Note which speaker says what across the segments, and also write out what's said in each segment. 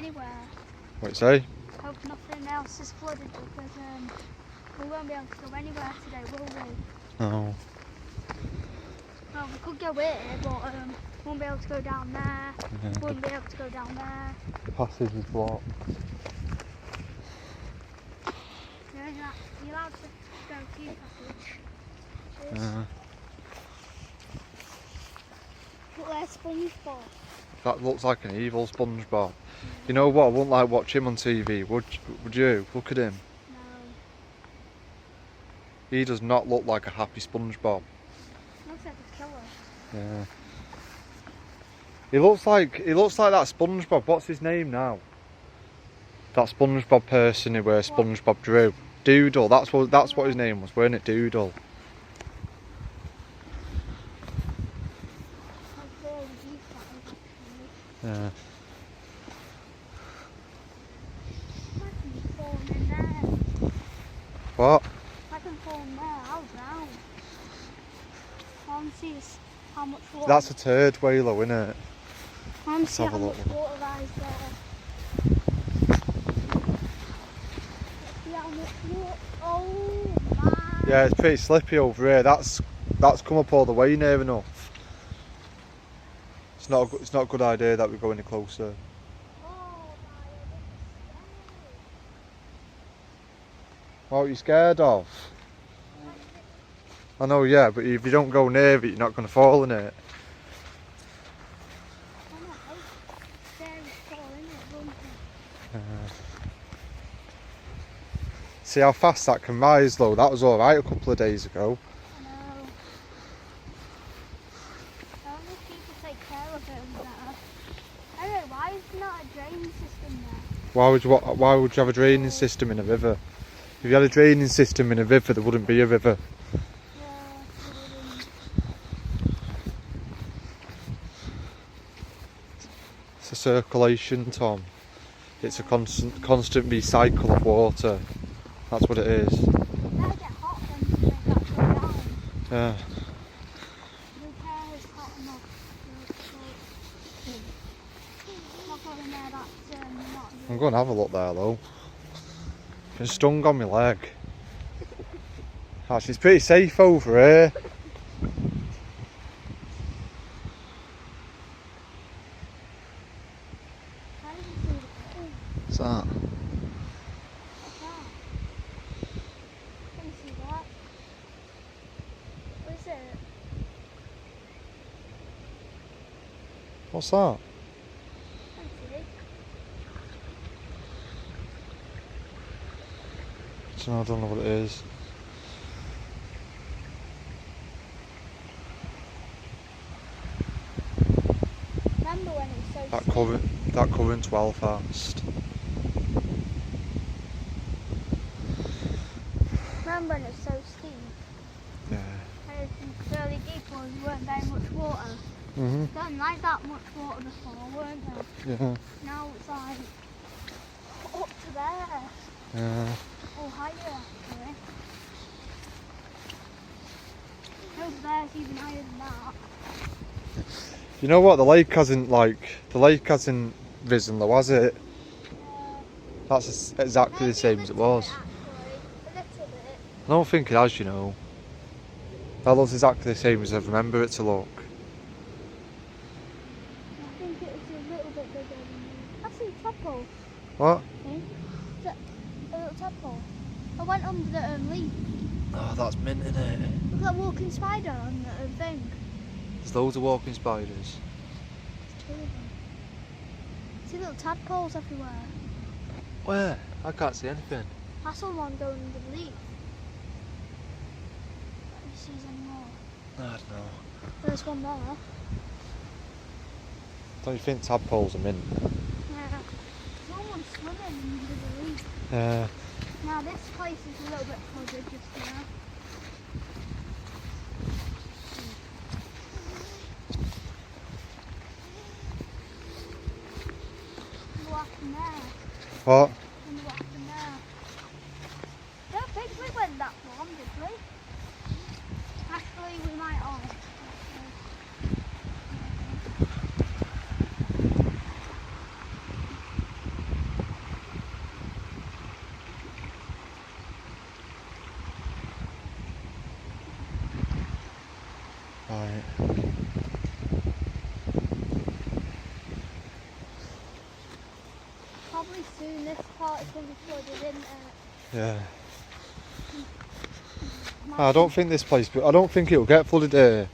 Speaker 1: anywhere.
Speaker 2: What you say?
Speaker 1: Hope nothing else is flooded because we won't be able to go anywhere today, will we?
Speaker 2: No.
Speaker 1: Well, we could go here, but won't be able to go down there.
Speaker 2: Yeah.
Speaker 1: Wouldn't be able to go down there.
Speaker 2: The passage is blocked.
Speaker 1: You're allowed to go to your passage.
Speaker 2: Yeah.
Speaker 1: But there's SpongeBob.
Speaker 2: That looks like an evil SpongeBob. You know what? I wouldn't like watch him on TV, would you? Look at him.
Speaker 1: No.
Speaker 2: He does not look like a happy SpongeBob.
Speaker 1: Looks like a killer.
Speaker 2: Yeah. He looks like that SpongeBob. What's his name now? That SpongeBob person who SpongeBob drew. Doodle. That's what his name was, weren't it? Doodle. Yeah. What?
Speaker 1: I can fall in there, I'll drown. I want to see how much water.
Speaker 2: That's a turd whaler, isn't it?
Speaker 1: I want to see
Speaker 2: have
Speaker 1: how
Speaker 2: a
Speaker 1: much
Speaker 2: look.
Speaker 1: water there is there. See how much water. Oh my.
Speaker 2: Yeah, it's pretty slippy over here. That's come up all the way near enough. It's not a good idea that we go any closer. What are you scared of? I know, yeah, but if you don't go near it, you're not going to fall in it. See how fast that can rise though? That was alright a couple of days ago.
Speaker 1: I know. I wonder if people take care of it and that. Anyway, why is there not a drainage system there?
Speaker 2: Why would you have a draining system in a river? If you had a draining system in a river, there wouldn't be a river.
Speaker 1: Yeah,
Speaker 2: It's a circulation, Tom. It's a constant recycle of water. That's what it is.
Speaker 1: it better get hot then to make that go down.
Speaker 2: Yeah.
Speaker 1: The repair is hot enough. Not going in there, that's not good.
Speaker 2: I'm going to have a look there though. Been stung on my leg. Actually, it's pretty safe over here.
Speaker 1: How did you see it?
Speaker 2: What's that?
Speaker 1: What's that? Can you see that? What is it?
Speaker 2: What's that?
Speaker 1: Can you see?
Speaker 2: I don't know what it is.
Speaker 1: Remember when it was so steep?
Speaker 2: That current's well fast.
Speaker 1: Remember when it was so steep?
Speaker 2: Yeah.
Speaker 1: And it was really deep and there weren't very much water.
Speaker 2: Mhm.
Speaker 1: There wasn't like that much water before, weren't there?
Speaker 2: Yeah.
Speaker 1: Now it's like up to there.
Speaker 2: Yeah.
Speaker 1: Or higher actually. Over there's even higher than that.
Speaker 2: You know what? The lake hasn't risen though, has it? That's exactly the same as it was.
Speaker 1: Actually, a little bit.
Speaker 2: I don't think it has, you know. That looks exactly the same as I remember it to look.
Speaker 1: I think it was a little bit bigger than me. I see a tadpole.
Speaker 2: What?
Speaker 1: See? A little tadpole. I went under the leaf.
Speaker 2: Oh, that's mint, isn't it?
Speaker 1: Look at that walking spider on the thing.
Speaker 2: There's loads of walking spiders.
Speaker 1: There's two of them. See little tadpoles everywhere.
Speaker 2: Where? I can't see anything.
Speaker 1: I saw one going under the leaf. Let me see any more.
Speaker 2: I don't know.
Speaker 1: There's one there.
Speaker 2: Don't you think tadpoles are mint?
Speaker 1: Yeah. Someone's swimming under the leaf.
Speaker 2: Yeah.
Speaker 1: Now this place is a little bit flooded just now. What happened there?
Speaker 2: What?
Speaker 1: And what happened there? I don't think we went that long, did we? Actually, we might all. Pretty soon this part is going to be flooded, isn't it?
Speaker 2: Yeah. I don't think this place, but I don't think it'll get flooded here.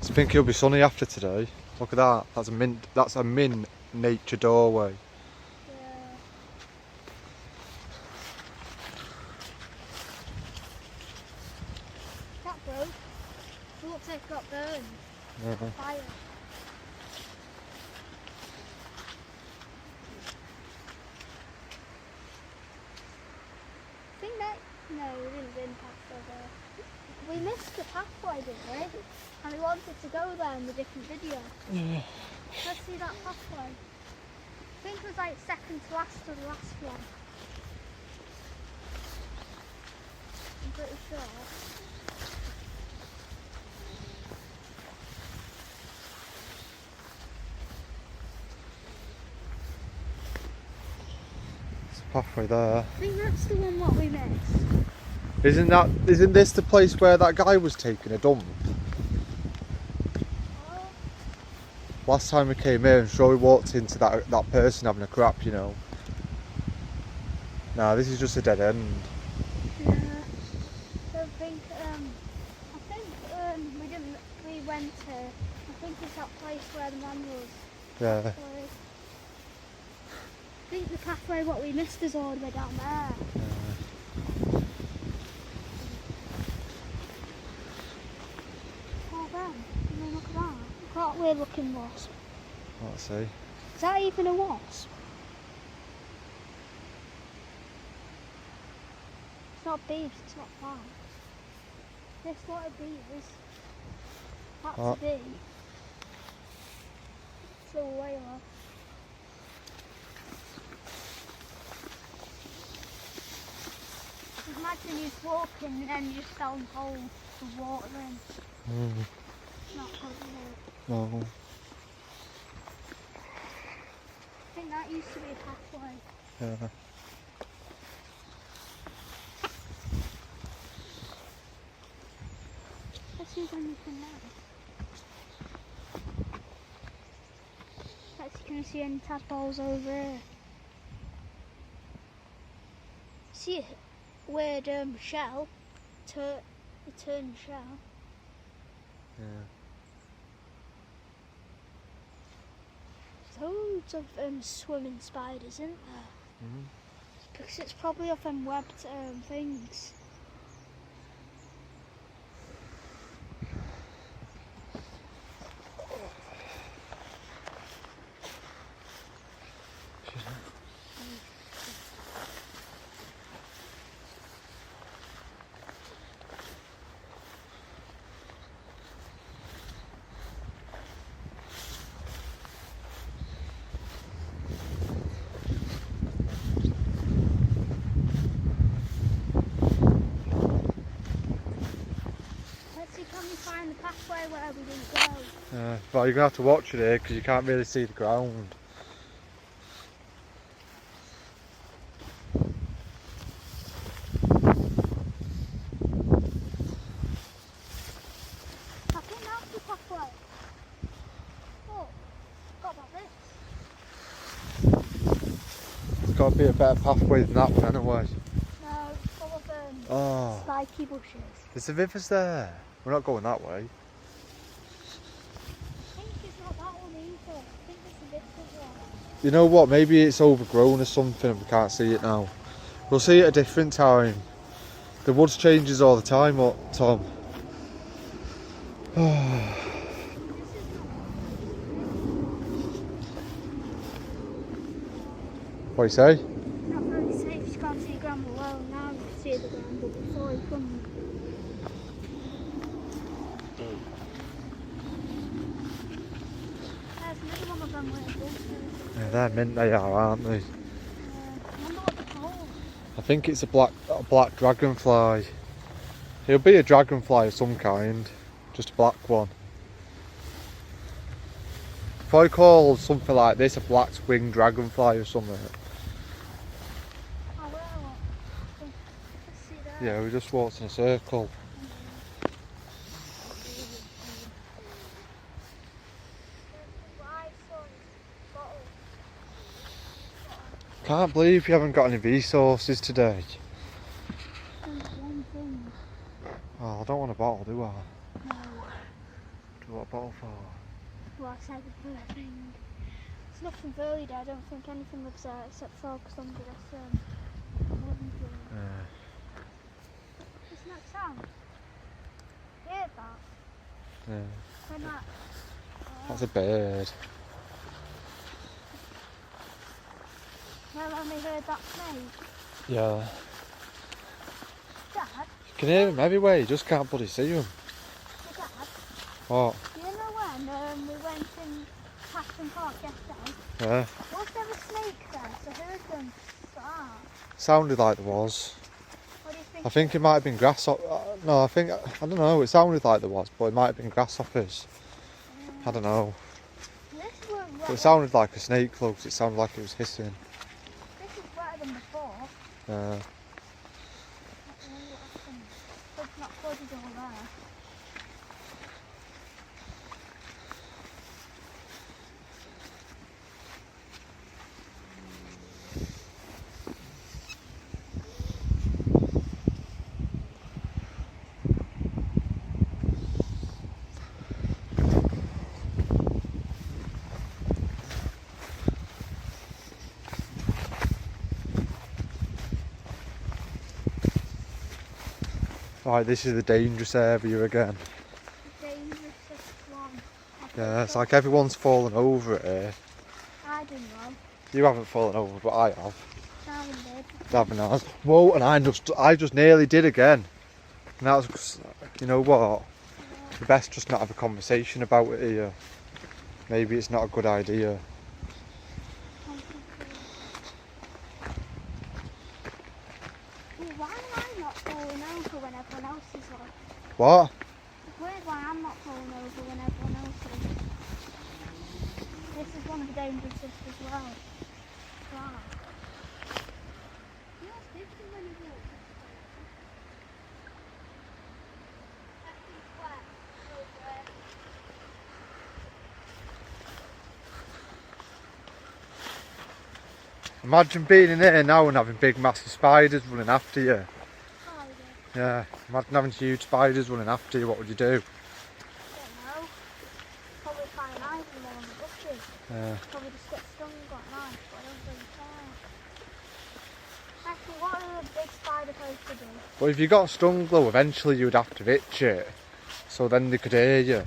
Speaker 2: I think it'll be sunny after today. Look at that. That's a mint. That's a mint nature doorway.
Speaker 1: Yeah. That broke. It looks like it got burned.
Speaker 2: Yeah.
Speaker 1: Fire. I think that. No, we didn't win past over. We missed the pathway, didn't we? And we wanted to go there in the different video.
Speaker 2: Yeah.
Speaker 1: Let's see that pathway. I think it was like second to last or the last one. I'm pretty sure.
Speaker 2: There's a pathway there.
Speaker 1: I think that's the one what we missed.
Speaker 2: Isn't this the place where that guy was taking a dump?
Speaker 1: Oh,
Speaker 2: Last time we came here, I'm sure we walked into that person having a crap, you know. Nah, this is just a dead end.
Speaker 1: yeah. I think we went to, I think it's that place where the man was.
Speaker 2: Yeah.
Speaker 1: Pathway. I think the pathway what we missed is all the way down there. Oh, Ben, look at that. Look at that weird looking wasp.
Speaker 2: Let's see.
Speaker 1: Is that even a wasp? It's not bees, it's not flies. This what a bee is. That's
Speaker 2: Oh.
Speaker 1: a bee. It's a whaler. Imagine he's walking and then you just fell in hole the water in. Not possible.
Speaker 2: No.
Speaker 1: I think that used to be a pathway.
Speaker 2: Yeah.
Speaker 1: Let's see if anything there. Let's see, can you see any tadpoles over here? See a weird shell, return shell.
Speaker 2: Yeah.
Speaker 1: Loads of swimming spiders, isn't there?
Speaker 2: Mhm.
Speaker 1: Because it's probably off them webbed things. Let's see, can we find the pathway where we didn't go?
Speaker 2: Yeah. But you're gonna have to watch it here because you can't really see the ground.
Speaker 1: I think that's the pathway. Oh, got about this.
Speaker 2: There's got to be a better pathway than that one anyway.
Speaker 1: No, it's full of
Speaker 2: Oh,
Speaker 1: spiky bushes.
Speaker 2: there's the rivers there. We're not going that way.
Speaker 1: I think it's not that one either. I think it's a different one.
Speaker 2: You know what? Maybe it's overgrown or something and we can't see it now. We'll see it at a different time. The woods changes all the time, what, Tom? What do you say?
Speaker 1: Not very safe, you can't see the ground below. Now you can see the ground, but before you come. There's another one of them weird buses.
Speaker 2: Yeah, they're mint they are, aren't they?
Speaker 1: I wonder what they're called.
Speaker 2: I think it's a black dragonfly. It'll be a dragonfly of some kind, just a black one. If I call something like this a black-winged dragonfly or something.
Speaker 1: Oh, where are we? Let's see there.
Speaker 2: Yeah, we just walked in a circle. Can't believe you haven't got any resources today.
Speaker 1: There's one thing.
Speaker 2: Oh, I don't want a bottle, do I?
Speaker 1: No.
Speaker 2: Do you want a bottle for?
Speaker 1: Well, I said the first thing. It's nothing really there. I don't think anything lives there except frogs under this wooden thing. Isn't that sound? Hear that?
Speaker 2: Yeah.
Speaker 1: When that.
Speaker 2: That's a bird.
Speaker 1: Well, I only heard that snake.
Speaker 2: Yeah.
Speaker 1: Dad,
Speaker 2: You can hear them everywhere, you just can't bloody see them.
Speaker 1: Dad,
Speaker 2: What?
Speaker 1: you know when we went in Paxton Park yesterday?
Speaker 2: Yeah.
Speaker 1: Was there a snake there? So I heard them start.
Speaker 2: Sounded like there was.
Speaker 1: What do you think?
Speaker 2: I think it might have been grasshoppers. No, I don't know, it sounded like there was, but it might have been grasshoppers. I don't know.
Speaker 1: This was
Speaker 2: But
Speaker 1: wetter.
Speaker 2: it sounded like a snake though, 'cause it sounded like it was hissing.
Speaker 1: This is wetter than before.
Speaker 2: Yeah.
Speaker 1: I wonder what happened. It's not flooded all there.
Speaker 2: Right, this is the dangerous area again.
Speaker 1: The dangerous one.
Speaker 2: Yeah, it's like everyone's fallen over it here.
Speaker 1: I didn't know.
Speaker 2: You haven't fallen over, but I have.
Speaker 1: Darren did.
Speaker 2: Haven't I? Whoa, and I just nearly did again. And that was, you know what? You best just not have a conversation about it here. Maybe it's not a good idea.
Speaker 1: Why am I not falling over when everyone else is like?
Speaker 2: What?
Speaker 1: It's weird why I'm not falling over when everyone else is. This is one of the dangerous as well. Wow. You know what's different when you walk? Everything's wet over there.
Speaker 2: Imagine being in here now and having big massive spiders running after you.
Speaker 1: Oh,
Speaker 2: Yeah,
Speaker 1: yeah.
Speaker 2: imagine having huge spiders running after you, what would you do?
Speaker 1: Don't know. Probably find knives in one of the bushes.
Speaker 2: Yeah.
Speaker 1: Probably just get stung and got knives, but I don't really care. Actually, what are the big spider supposed to do?
Speaker 2: But if you got stung though, eventually you'd have to itch it. So then they could hear you.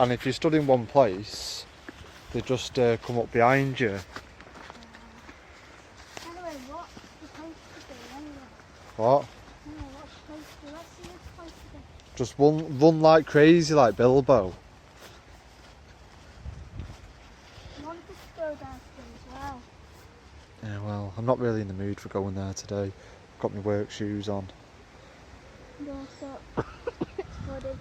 Speaker 2: And if you stood in one place, they'd just come up behind you.
Speaker 1: Anyway, what's supposed to do anyway?
Speaker 2: What?
Speaker 1: Anyway, what's supposed to do? Let's see what's supposed to do.
Speaker 2: Just run like crazy like Bilbo.
Speaker 1: I want us to go downstairs as well.
Speaker 2: Yeah, well, I'm not really in the mood for going there today. I've got my work shoes on.
Speaker 1: And also, it's flooded.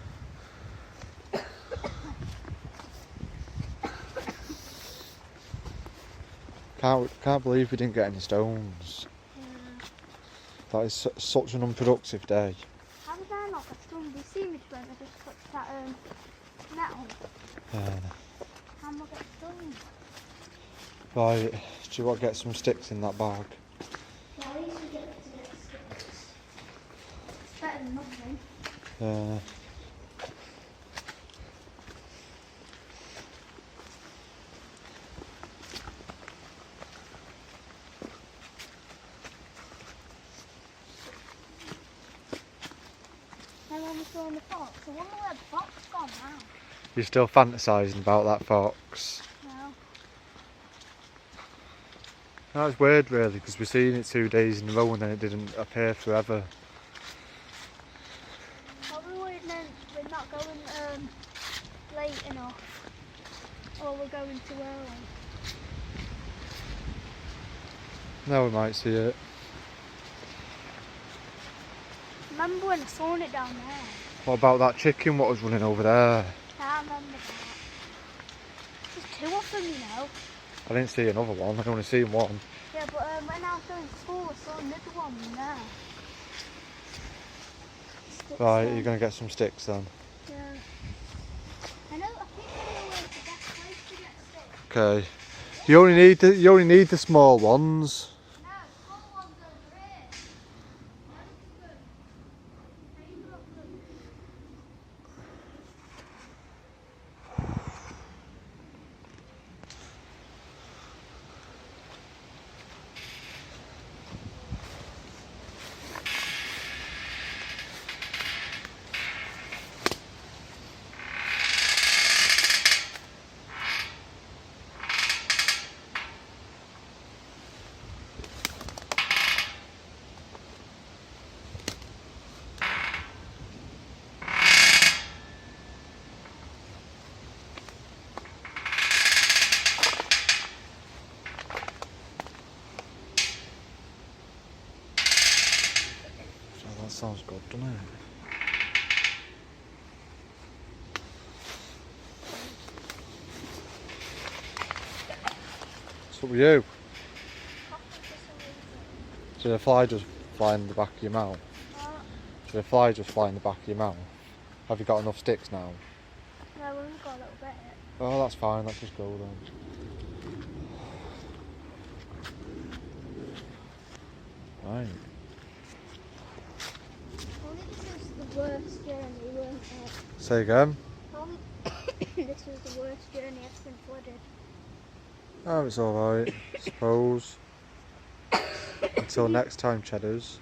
Speaker 2: Can't believe we didn't get any stones.
Speaker 1: Yeah.
Speaker 2: That is such an unproductive day.
Speaker 1: How did I not get stung? You see me when I just touched that metal? How am I get stung?
Speaker 2: Right, do you want to get some sticks in that bag?
Speaker 1: Yeah, at least we get to get sticks. It's better than nothing.
Speaker 2: Yeah.
Speaker 1: And when we saw in the fox, I wonder where the fox gone now.
Speaker 2: You're still fantasising about that fox.
Speaker 1: No.
Speaker 2: That was weird really, because we've seen it 2 days in a row and then it didn't appear forever.
Speaker 1: Probably we're not going late enough. Or we're going too early.
Speaker 2: Now we might see it.
Speaker 1: Remember when I saw it down there?
Speaker 2: What about that chicken what was running over there?
Speaker 1: I remember that. There's two of them, you know.
Speaker 2: I didn't see another one, I only seen one.
Speaker 1: Yeah, but when I was going to school, I saw another one in there. Sticks
Speaker 2: Right,
Speaker 1: there.
Speaker 2: you're going to get some sticks then.
Speaker 1: Yeah. I think I know where's the best place to get sticks.
Speaker 2: Okay. You only need the small ones.
Speaker 1: No, small ones over here.
Speaker 2: That sounds good, doesn't it? What's up with you? Did a fly just fly in the back of your mouth? Did a fly just fly in the back of your mouth? Have you got enough sticks now?
Speaker 1: No, we've only got a little bit.
Speaker 2: Oh, that's fine. Let's just go then. Right.
Speaker 1: Only this was the worst journey, weren't it?
Speaker 2: Say again.
Speaker 1: Only this was the worst journey ever been flooded.
Speaker 2: Oh, it's alright, I suppose. Until next time, Cheddars.